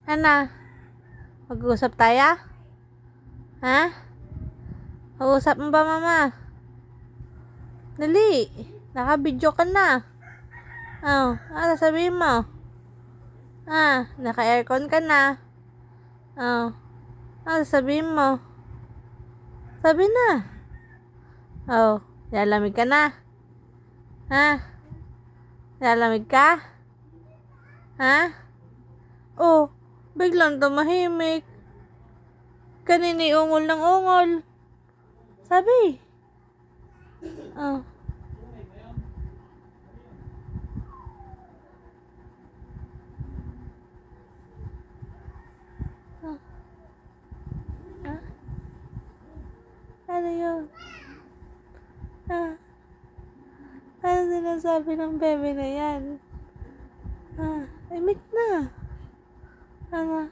Ano? Mag-uusap tayo? Ha? Mag-uusap mo ba, mama? Dali. Naka-video ka na. Oh, ano sabihin mo? Naka-aircon ka na. Oh, ano sabihin mo? Sabi na. Oh, lalamig ka na. Ha? Lalamig ka? Ha? Oh, biglang tumahimik. Kanina ungol ng ungol. Sabi. Oh. Oh. Ha? Ano yun? Ano sinasabi ng bebe na yan? Imik na. Ano?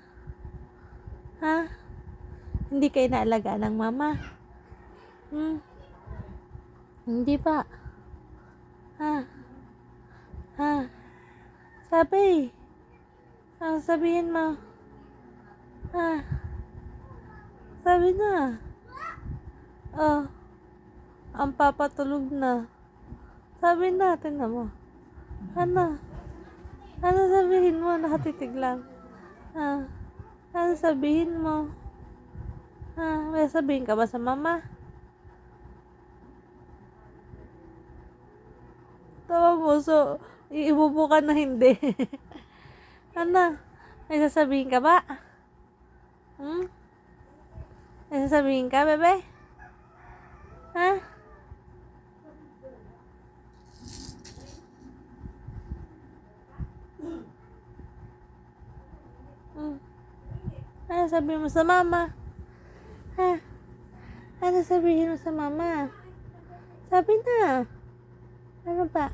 Ha? Hindi kayo naalaga ng mama? Hindi ba? Sabi. Sabihin mo. Sabi na. Oh. Ang papatulog na. Sabi natin na mo. Ano? Ano sabihin mo? Nakatitig lang. Ano sabihin mo? May sabihin ka ba sa mama? Tawag mo, so, iibubo ka na hindi. Ano? May sasabihin ka ba? May sasabihin ka, bebe? Ano sabihin mo sa mama? Ano sabihin mo sa mama? Sabi na. Ano ba?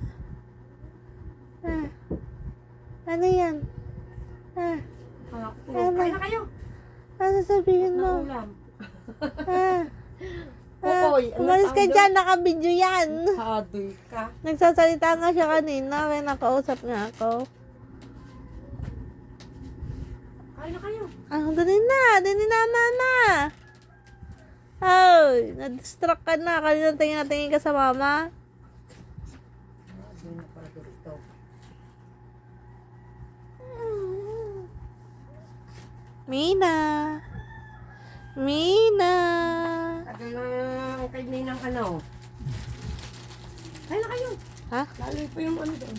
Ano yan? Kain na kayo. Ano sabihin mo? Ulam. Umalis ka dyan, naka-video yan. Hadoy ka. Nagsasalita nga siya kanina, may nakausap niya ako. Kain na kayo. Dali na, mama. Ay, na-distract ka na. Kanina tingin ka sa mama. Hadoy na pala dito. Mina. Tagal na ang kainin ng ano. Kain na kayo. Ha? Lalo pa yung ano doon.